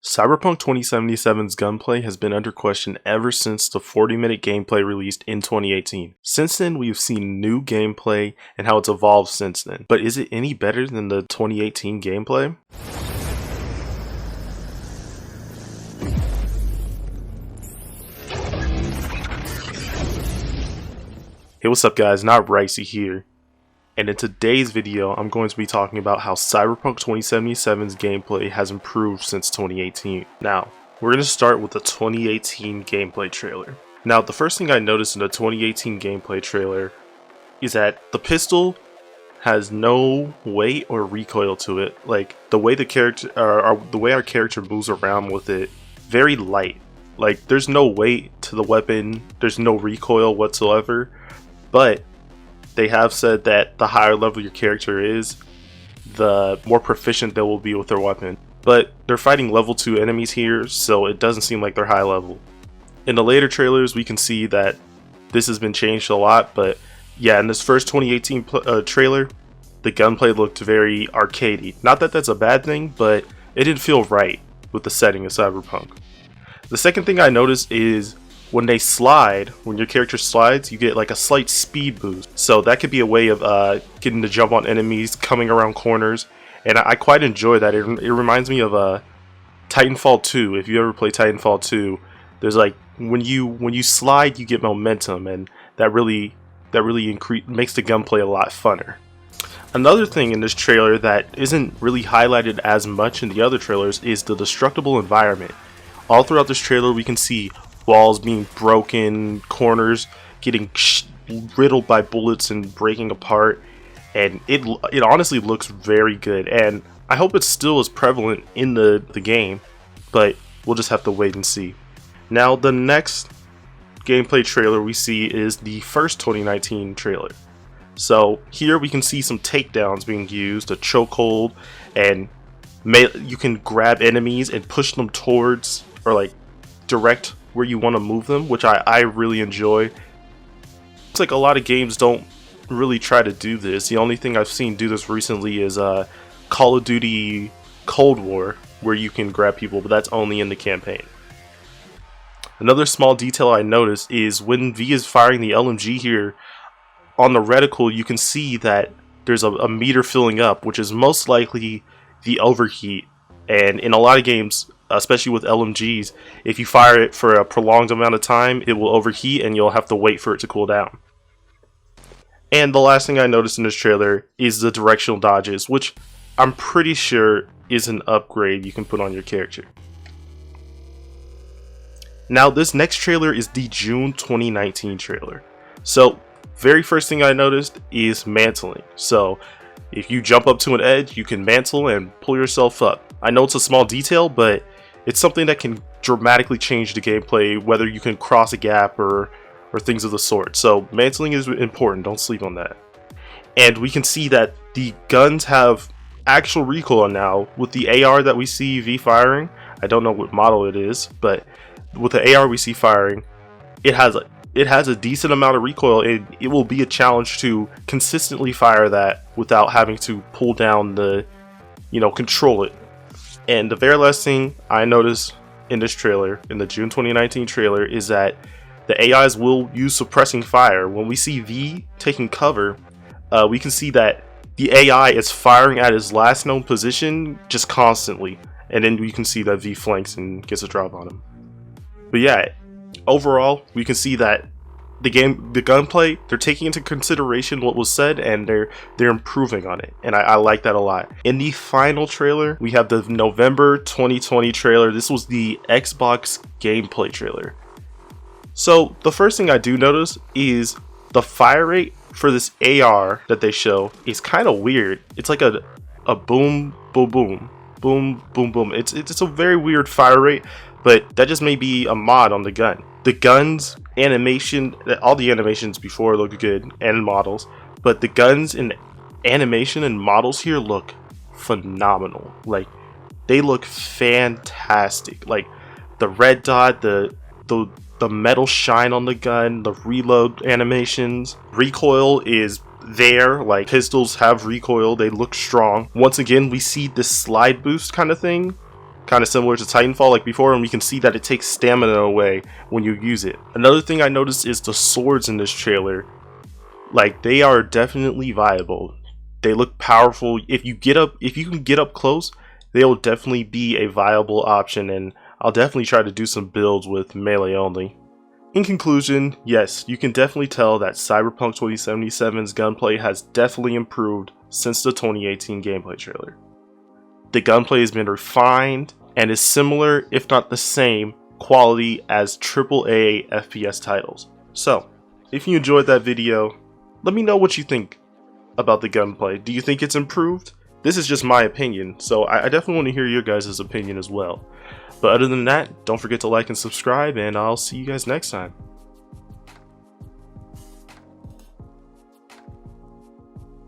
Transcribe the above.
Cyberpunk 2077's gunplay has been under question ever since the 40-minute gameplay released in 2018. Since then, we've seen new gameplay and how it's evolved since then. But is it any better than the 2018 gameplay? Hey, what's up guys, Not Ricey here. And in today's video, I'm going to be talking about how Cyberpunk 2077's gameplay has improved since 2018. Now, we're going to start with the 2018 gameplay trailer. Now, the first thing I noticed in the 2018 gameplay trailer is that the pistol has no weight or recoil to it. Like, the way our character moves around with it, very light. Like, there's no weight to the weapon, there's no recoil whatsoever, but they have said that the higher level your character is, the more proficient they will be with their weapon. But they're fighting level 2 enemies here, so it doesn't seem like they're high level. In the later trailers, we can see that this has been changed a lot, but yeah, in this first 2018 trailer, the gunplay looked very arcadey. Not that that's a bad thing, but it didn't feel right with the setting of Cyberpunk. The second thing I noticed is when they slide, when your character slides, you get like a slight speed boost. So that could be a way of getting to jump on enemies, coming around corners, and I quite enjoy that. It reminds me of Titanfall 2. If you ever play Titanfall 2, there's like when you slide, you get momentum, and that really makes the gunplay a lot funner. Another thing in this trailer that isn't really highlighted as much in the other trailers is the destructible environment. All throughout this trailer, we can see walls being broken, corners getting riddled by bullets and breaking apart, and it honestly looks very good, and I hope it's still as prevalent in the game, but we'll just have to wait and see. Now, the next gameplay trailer we see is the first 2019 trailer. So here we can see some takedowns being used, a chokehold, and you can grab enemies and push them towards, or like direct where you want to move them, which I really enjoy. It's like a lot of games don't really try to do this. The only thing I've seen do this recently is Call of Duty Cold War, where you can grab people, but that's only in the campaign. Another small detail I noticed is when V is firing the LMG here, on the reticle you can see that there's a meter filling up, which is most likely the overheat. And in a lot of games, especially with LMGs, if you fire it for a prolonged amount of time, it will overheat and you'll have to wait for it to cool down. And the last thing I noticed in this trailer is the directional dodges, which I'm pretty sure is an upgrade you can put on your character. Now, this next trailer is the June 2019 trailer. So, very first thing I noticed is mantling. So, if you jump up to an edge, you can mantle and pull yourself up. I know it's a small detail, but it's something that can dramatically change the gameplay, whether you can cross a gap or things of the sort. So mantling is important, don't sleep on that. And we can see that the guns have actual recoil now. With the AR that we see V firing, I don't know what model it is, but with the AR we see firing, it has a decent amount of recoil, and it will be a challenge to consistently fire that without having to pull down the, control it. And the very last thing I noticed in this trailer, in the June 2019 trailer, is that the AIs will use suppressing fire. When we see V taking cover, we can see that the AI is firing at his last known position just constantly, and then we can see that V flanks and gets a drop on him. But yeah, overall, we can see that the gunplay, they're taking into consideration what was said, and they're improving on it, and I like that a lot. In the final trailer, we have the November 2020 trailer. This was the Xbox gameplay trailer. So the first thing I do notice is the fire rate for this AR that they show is kind of weird. It's like a boom boom boom boom boom boom. It's a very weird fire rate, but that just may be a mod on the gun. The guns animation, all the animations before look good, and models, but the guns and animation and models here look phenomenal. Like, they look fantastic. Like the red dot, the metal shine on the gun, the reload animations, recoil is there. Like, pistols have recoil, they look strong. Once again, we see this slide boost kind of thing kind of similar to Titanfall like before, and we can see that it takes stamina away when you use it. Another thing I noticed is the swords in this trailer. Like, they are definitely viable. They look powerful. If you can get up close, they'll definitely be a viable option, and I'll definitely try to do some builds with melee only. In conclusion, yes, you can definitely tell that Cyberpunk 2077's gunplay has definitely improved since the 2018 gameplay trailer. The gunplay has been refined and is similar, if not the same, quality as AAA FPS titles. So, if you enjoyed that video, let me know what you think about the gunplay. Do you think it's improved? This is just my opinion, so I definitely want to hear your guys' opinion as well. But other than that, don't forget to like and subscribe, and I'll see you guys next time.